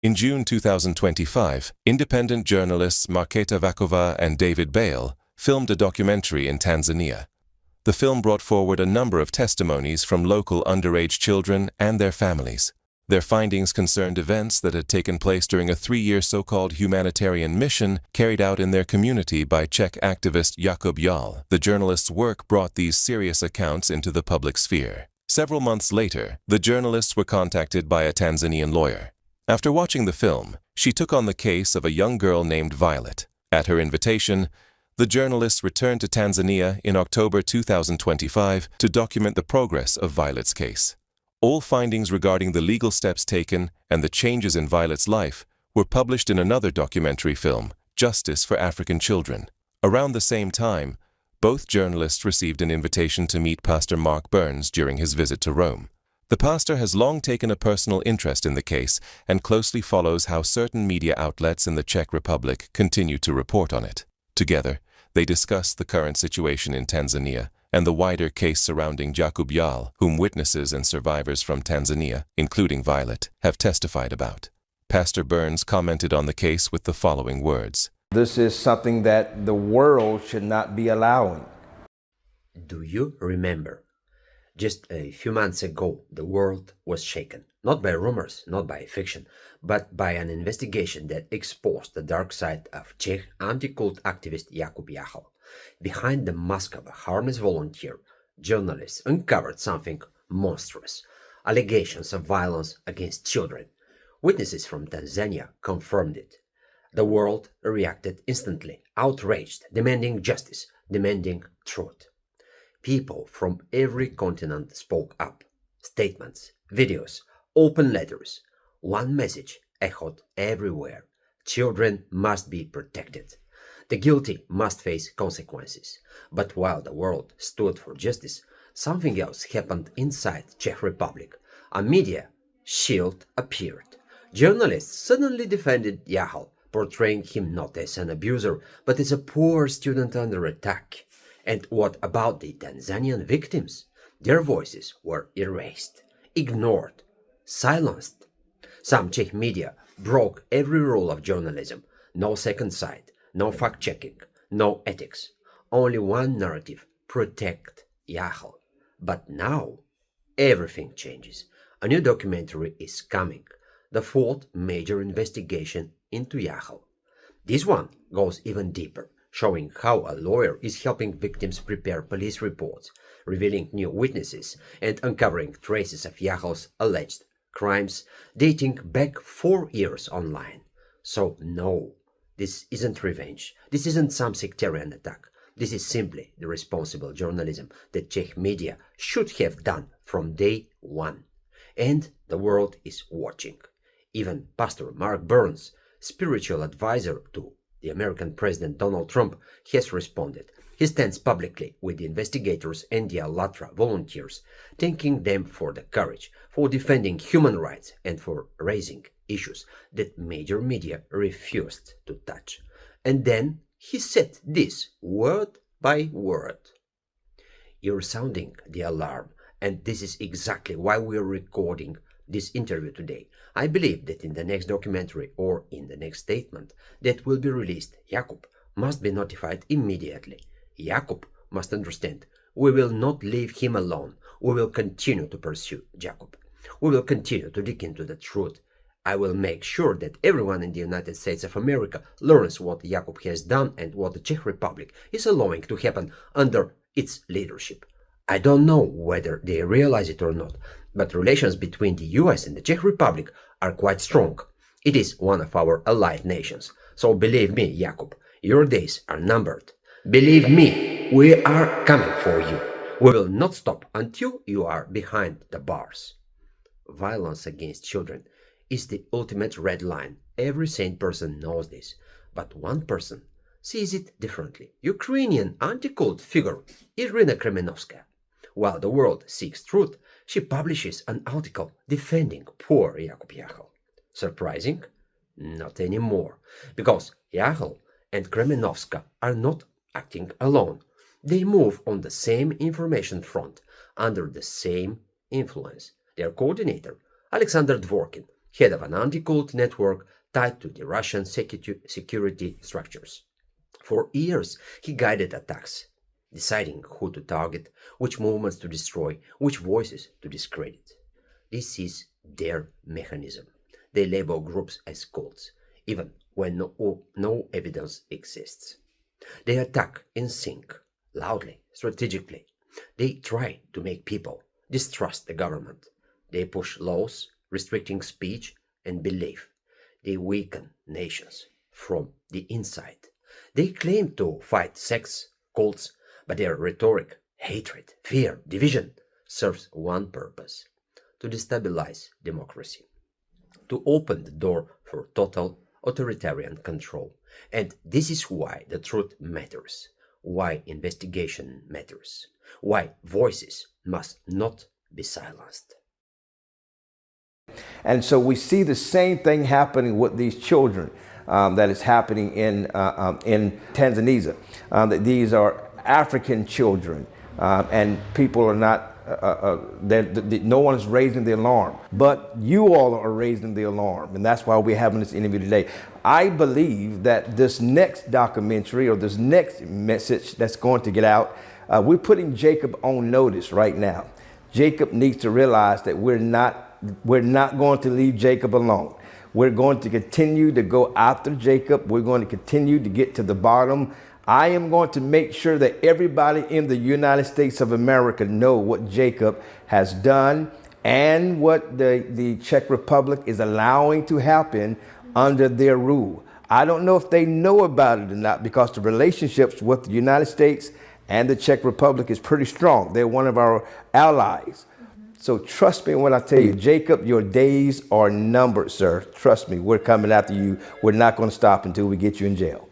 In June 2025, independent journalists Marketa Vakova and David Bale filmed a documentary in Tanzania. The film brought forward a number of testimonies from local underage children and their families. Their findings concerned events that had taken place during a 3-year so-called humanitarian mission carried out in their community by Czech activist Jakub Jal. The journalists' work brought these serious accounts into the public sphere. Several months later, the journalists were contacted by a Tanzanian lawyer. After watching the film, she took on the case of a young girl named Violet. At her invitation, the journalists returned to Tanzania in October 2025 to document the progress of Violet's case. All findings regarding the legal steps taken and the changes in Violet's life were published in another documentary film, Justice for African Children. Around the same time, both journalists received an invitation to meet Pastor Mark Burns during his visit to Rome. The pastor has long taken a personal interest in the case and closely follows how certain media outlets in the Czech Republic continue to report on it. Together, they discussed the current situation in Tanzania and the wider case surrounding Jakub Jal, whom witnesses and survivors from Tanzania, including Violet, have testified about. Pastor Burns commented on the case with the following words. This is something that the world should not be allowing. Do you remember? Just a few months ago, the world was shaken, not by rumors, not by fiction, but by an investigation that exposed the dark side of Czech anti-cult activist Jakub Jal. Behind the mask of a harmless volunteer, journalists uncovered something monstrous: allegations of violence against children. Witnesses from Tanzania confirmed it. The world reacted instantly, outraged, demanding justice, demanding truth. People from every continent spoke up. Statements, videos, open letters. One message echoed everywhere: children must be protected. The guilty must face consequences. But while the world stood for justice, something else happened inside Czech Republic. A media shield appeared. Journalists suddenly defended Jal, portraying him not as an abuser, but as a poor student under attack. And what about the Tanzanian victims? Their voices were erased, ignored, silenced. Some Czech media broke every rule of journalism. No second side, no fact-checking, no ethics. Only one narrative: protect Jal. But now, everything changes. A new documentary is coming. The 4th major investigation into Jal. This one goes even deeper, showing how a lawyer is helping victims prepare police reports, revealing new witnesses, and uncovering traces of Jal's alleged crimes dating back 4 years online. So no, this isn't revenge. This isn't some sectarian attack. This is simply the responsible journalism that Czech media should have done from day one. And the world is watching. Even Pastor Mark Burns, spiritual advisor to the American President Donald Trump, has responded. He stands publicly with the investigators and the Allatra volunteers, thanking them for the courage, for defending human rights, and for raising issues that major media refused to touch. And then he said this, word by word: "You're sounding the alarm, and this is exactly why we're recording this interview today. I believe that in the next documentary or in the next statement that will be released, Jakub must be notified immediately. Jakub must understand we will not leave him alone. We will continue to pursue Jakub. We will continue to dig into the truth. I will make sure that everyone in the United States of America learns what Jakub has done and what the Czech Republic is allowing to happen under its leadership. I don't know whether they realize it or not, but relations between the US and the Czech Republic are quite strong. It is one of our allied nations. So believe me, Jakub, your days are numbered. Believe me, we are coming for you. We will not stop until you are behind the bars." Violence against children is the ultimate red line. Every sane person knows this. But one person sees it differently. Ukrainian anti-cult figure Irina Kremenovskaya. While the world seeks truth, she publishes an article defending poor Jakub Jal. Surprising? Not anymore. Because Jal and Kremenovskaya are not acting alone. They move on the same information front, under the same influence. Their coordinator, Alexander Dvorkin, head of an anti-cult network tied to the Russian security structures. For years, he guided attacks, deciding who to target, which movements to destroy, which voices to discredit. This is their mechanism. They label groups as cults, even when no evidence exists. They attack in sync, loudly, strategically. They try to make people distrust the government. They push laws restricting speech and belief. They weaken nations from the inside. They claim to fight sex, cults, but their rhetoric, hatred, fear, division serves one purpose: to destabilize democracy, to open the door for total authoritarian control. And this is why the truth matters, why investigation matters, why voices must not be silenced. And so we see the same thing happening with these children that is happening in Tanzania. That these are African children, and people are not, no one is raising the alarm. But you all are raising the alarm, and that's why we're having this interview today. I believe that this next documentary or this next message that's going to get out, we're putting Jacob on notice right now. Jacob needs to realize that we're not going to leave Jacob alone. We're going to continue to go after Jacob. We're going to continue to get to the bottom. I am going to make sure that everybody in the United States of America know what Jacob has done and what the Czech Republic is allowing to happen under their rule. I don't know if they know about it or not, because the relationships with the United States and the Czech Republic is pretty strong. They're one of our allies. So trust me when I tell you, Jacob, your days are numbered, sir. Trust me, we're coming after you. We're not going to stop until we get you in jail.